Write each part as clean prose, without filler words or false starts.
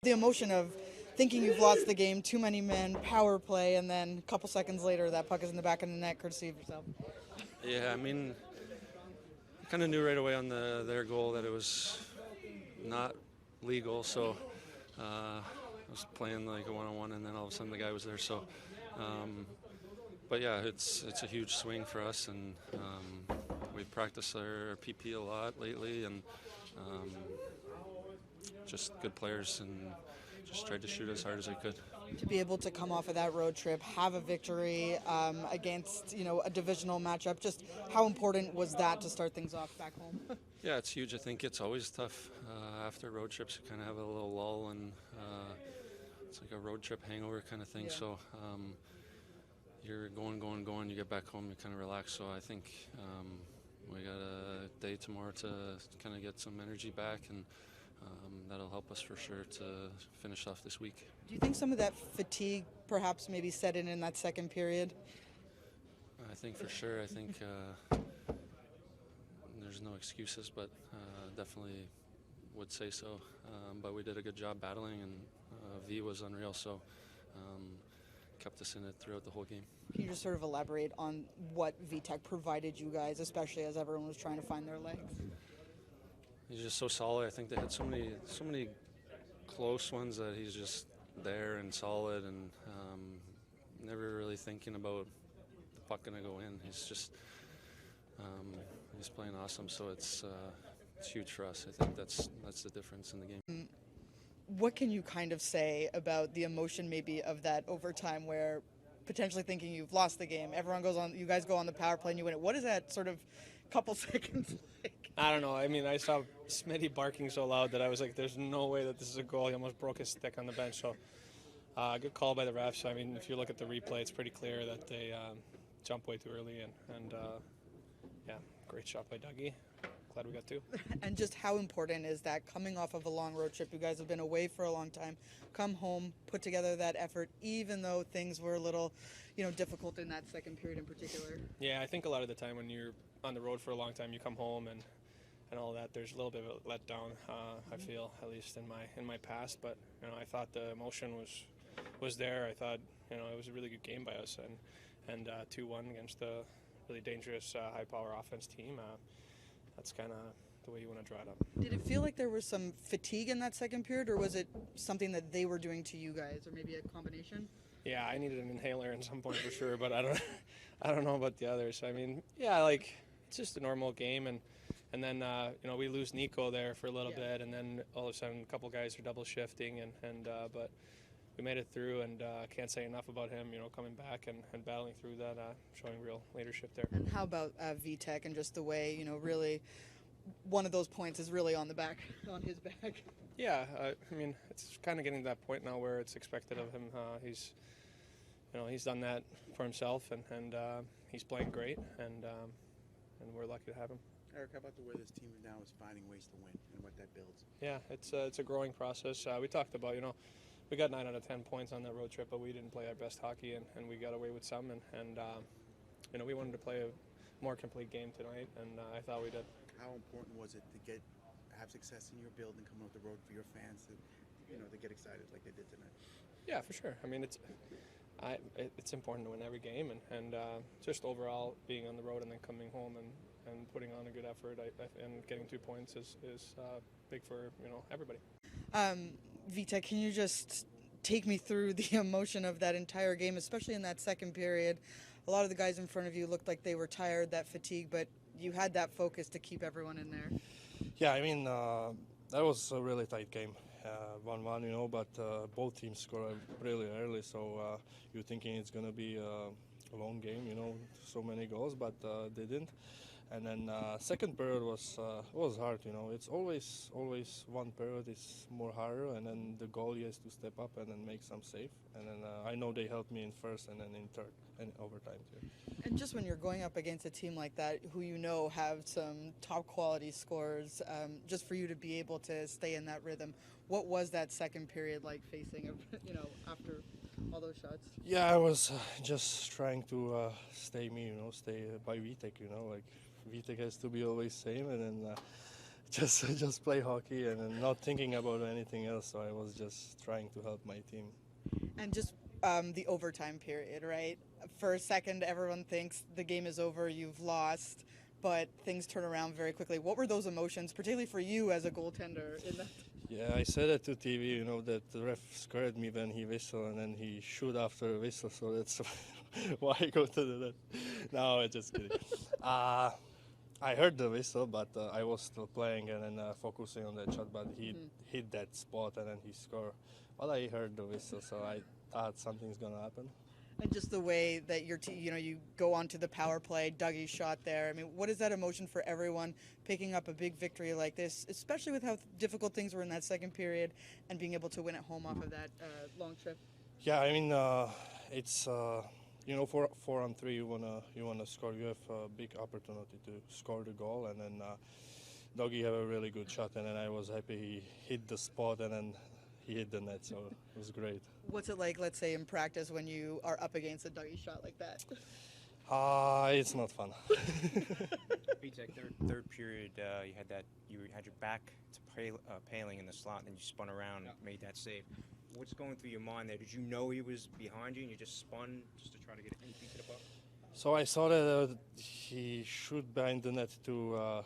The emotion of thinking you've lost the game, too many men, power play, and then a couple seconds later that puck is in the back of the net, courtesy of yourself. Yeah, I mean, I kind of knew right away on their goal that it was not legal, so I was playing like a one-on-one, and then all of a sudden the guy was there. So, but yeah, it's a huge swing for us, and we've practiced our PP a lot lately, and just good players, and just tried to shoot as hard as I could. To be able to come off of that road trip, have a victory against a divisional matchup, just how important was that to start things off back home? Yeah, it's huge. I think it's always tough after road trips. You kind of have a little lull, and it's like a road trip hangover kind of thing. Yeah. So you're going. You get back home, you kind of relax. So I think we got a day tomorrow to kind of get some energy back, and that'll help us for sure to finish off this week. Do you think some of that fatigue perhaps maybe set in that second period? I think for sure. I think there's no excuses, but definitely would say so. But we did a good job battling, and V was unreal, so kept us in it throughout the whole game. Can you just sort of elaborate on what Vitek provided you guys, especially as everyone was trying to find their legs? He's just so solid. I think they had so many close ones that he's just there and solid, and never really thinking about the puck gonna go in. He's just he's playing awesome. So it's huge for us. I think that's the difference in the game. What can you kind of say about the emotion maybe of that overtime, where potentially thinking you've lost the game, everyone goes on, you guys go on the power play and you win it? What is that sort of couple seconds like? I don't know. I mean, I saw Smitty barking so loud that I was like, there's no way that this is a goal. He almost broke his stick on the bench. So good call by the refs. I mean, if you look at the replay, it's pretty clear that they jumped way too early. And yeah, great shot by Dougie. Glad we got two. And just how important is that coming off of a long road trip? You guys have been away for a long time. Come home, put together that effort, even though things were a little, difficult in that second period in particular. Yeah, I think a lot of the time when you're on the road for a long time, you come home and all that. There's a little bit of a letdown. I feel, at least in my past. But I thought the emotion was there. I thought it was a really good game by us, and 2-1 against a really dangerous high-power offense team. That's kind of the way you want to draw it up. Did it feel like there was some fatigue in that second period, or was it something that they were doing to you guys, or maybe a combination? Yeah, I needed an inhaler at some point for sure, but I don't know about the others. I mean, yeah, it's just a normal game, and then we lose Nico there for a little bit, and then all of a sudden a couple guys are double shifting, but we made it through, and can't say enough about him, coming back and battling through that, showing real leadership there. And how about Vitek and just the way, really one of those points is really on his back? Yeah, I mean, it's kind of getting to that point now where it's expected of him. He's done that for himself, and he's playing great, and we're lucky to have him. Erik, how about the way this team now is finding ways to win and what that builds? Yeah, it's a growing process. We talked about, we got 9 out of 10 points on that road trip, but we didn't play our best hockey, and we got away with some, and we wanted to play a more complete game tonight, and I thought we did. How important was it to have success in your building, coming off the road for your fans to get excited like they did tonight? Yeah, for sure. I mean, it's important to win every game, and just overall being on the road and then coming home and putting on a good effort and getting 2 points is big for everybody. Vitek, can you just take me through the emotion of that entire game, especially in that second period? A lot of the guys in front of you looked like they were tired, that fatigue, but you had that focus to keep everyone in there. Yeah, I mean, that was a really tight game. 1-1, but both teams scored really early, so you're thinking it's going to be a long game, so many goals, but they didn't. And then second period was hard, It's always one period is more harder, and then the goalie has to step up and then make some save. And then I know they helped me in first and then in third and overtime too. And just when you're going up against a team like that, who have some top quality scorers, just for you to be able to stay in that rhythm, what was that second period like facing, after all those shots? Yeah, I was just trying to stay me, stay by Vitek, Vitek has to be always same, and then just play hockey and then not thinking about anything else. So I was just trying to help my team. And just the overtime period, right? For a second, everyone thinks the game is over, you've lost, but things turn around very quickly. What were those emotions, particularly for you as a goaltender? In that? Yeah, I said it to TV, that the ref scared me when he whistled and then he shoot after a whistle, so that's why I go to the net. No, I'm just kidding. I heard the whistle, but I was still playing and then focusing on that shot, but he hit that spot and then he scored. But I heard the whistle, so I thought something's going to happen. And just the way that your team, you go onto the power play, Dougie shot there. I mean, what is that emotion for everyone picking up a big victory like this, especially with how difficult things were in that second period and being able to win at home off of that long trip? Yeah, I mean, it's for 4-on-3, you wanna score. You have a big opportunity to score the goal, and then Dougie have a really good shot, and then I was happy he hit the spot, and then he hit the net, so it was great. What's it like, let's say, in practice when you are up against a Dougie shot like that? It's not fun. Vitek, third period, you had your back to Paling in the slot, and then you spun around and made that save. What's going through your mind there? Did you know he was behind you and you just spun just to try to get a feet to the puck? So I saw that he shoot behind the net to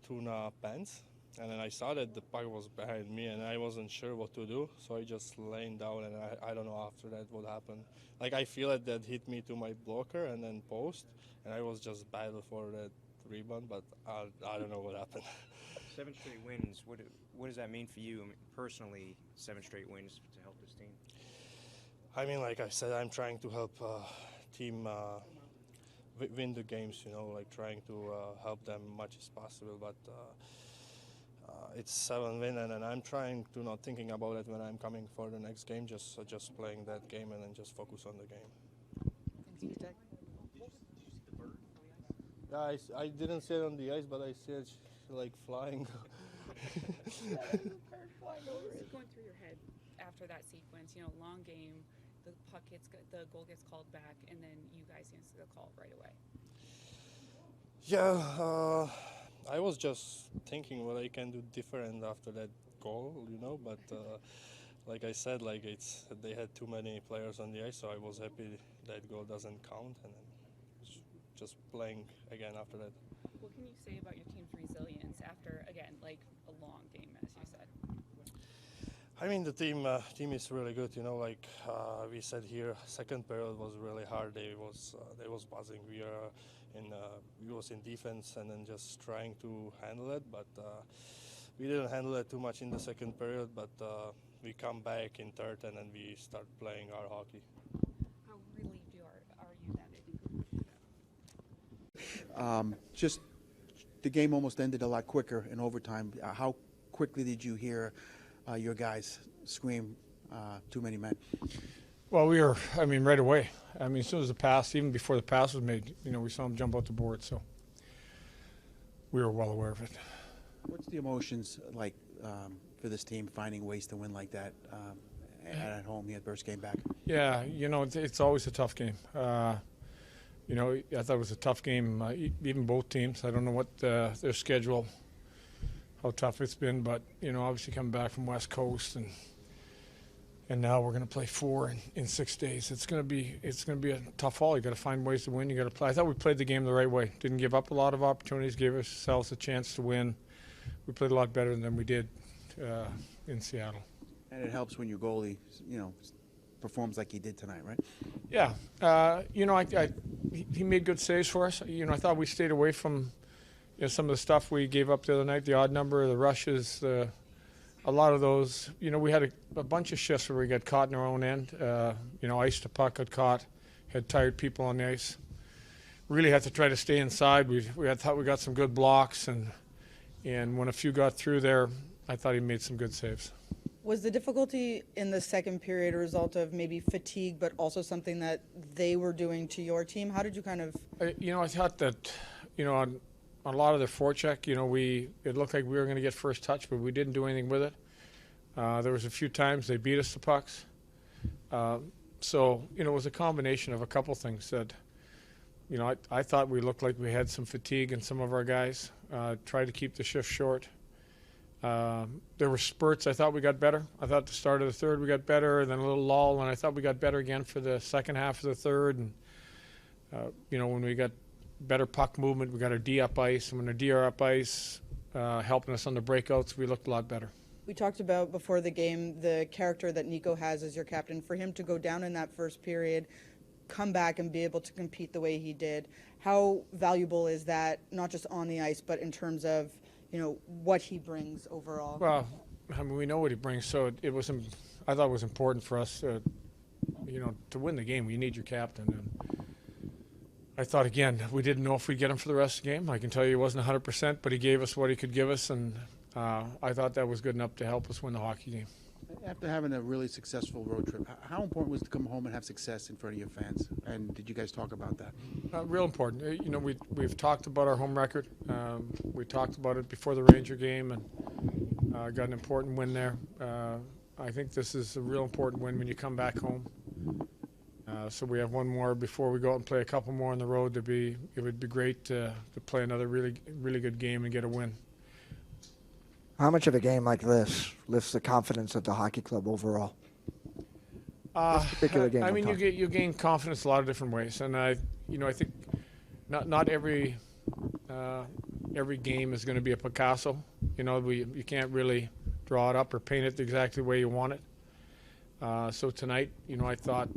Tuna Pants, and then I saw that the puck was behind me and I wasn't sure what to do, so I just laying down, and I don't know after that what happened. Like, I feel it that hit me to my blocker and then post, and I was just battle for that rebound, but I don't know what happened. 7 straight wins, what does that mean for you personally, 7 straight wins to help this team? I mean, like I said, I'm trying to help team win the games, like trying to help them much as possible, but it's 7 win, and then I'm trying to not thinking about it when I'm coming for the next game, just playing that game and then just focus on the game. Thanks, Vitek. Yeah, I didn't see it on the ice, but I see it like flying. What's going through your head after that sequence? Long game, the goal gets called back, and then you guys answer the call right away. Yeah, I was just thinking what I can do different after that goal, but like I said, they had too many players on the ice, so I was happy that goal doesn't count, and then just playing again after that. What can you say about your team's resilience after, again, a long game, as you said? I mean, the team is really good. We said here, second period was really hard. They was buzzing. We was in defense and then just trying to handle it, but we didn't handle it too much in the second period. But we come back in third and then we start playing our hockey. How relieved are you that Just the game almost ended a lot quicker in overtime. How quickly did you hear your guys scream, too many men? Well, right away. As soon as the pass, even before the pass was made, we saw them jump out the board, so we were well aware of it. What's the emotions like for this team finding ways to win like that at home, the first game back? Yeah, it's always a tough game. I thought it was a tough game, even both teams. I don't know what their schedule, how tough it's been, but, obviously coming back from West Coast and now we're going to play 4 in 6 days. It's going to be a tough haul. You got to find ways to win. You got to play. I thought we played the game the right way. Didn't give up a lot of opportunities. Gave ourselves a chance to win. We played a lot better than we did in Seattle. And it helps when your goalie, performs like he did tonight, right? Yeah. He made good saves for us. I thought we stayed away from some of the stuff we gave up the other night, the odd number, the rushes, a lot of those. We had a bunch of shifts where we got caught in our own end. Ice to puck got caught, had tired people on the ice. Really had to try to stay inside. We thought we got some good blocks, and when a few got through there, I thought he made some good saves. Was the difficulty in the second period a result of maybe fatigue, but also something that they were doing to your team? How did you kind of... I thought that, on a lot of their forecheck, it looked like we were going to get first touch, but we didn't do anything with it. There was a few times they beat us to pucks. So, it was a combination of a couple things that, I thought we looked like we had some fatigue in some of our guys. Tried to keep the shift short. There were spurts. I thought we got better. I thought the start of the third we got better, then a little lull, and I thought we got better again for the second half of the third. And when we got better puck movement, we got our D up ice, and when our D are up ice, helping us on the breakouts, we looked a lot better. We talked about before the game the character that Nico has as your captain. For him to go down in that first period, come back and be able to compete the way he did, how valuable is that, not just on the ice, but in terms of what he brings overall? Well, I mean, we know what he brings, so it was. I thought it was important for us, to win the game. You need your captain, and I thought again we didn't know if we'd get him for the rest of the game. I can tell you he wasn't 100%, but he gave us what he could give us, and I thought that was good enough to help us win the hockey game. After having a really successful road trip, how important was it to come home and have success in front of your fans? And did you guys talk about that? Real important. We've talked about our home record. We talked about it before the Ranger game, and got an important win there. I think this is a real important win when you come back home. So we have one more before we go out and play a couple more on the road. It would be great to play another really, really good game and get a win. How much of a game like this lifts the confidence of the hockey club overall? This particular game. I mean, you gain confidence a lot of different ways, and I think not every game is going to be a Picasso. You can't really draw it up or paint it exactly the way you want it. So tonight, I thought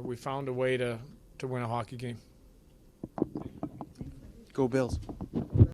we found a way to win a hockey game. Go Bills.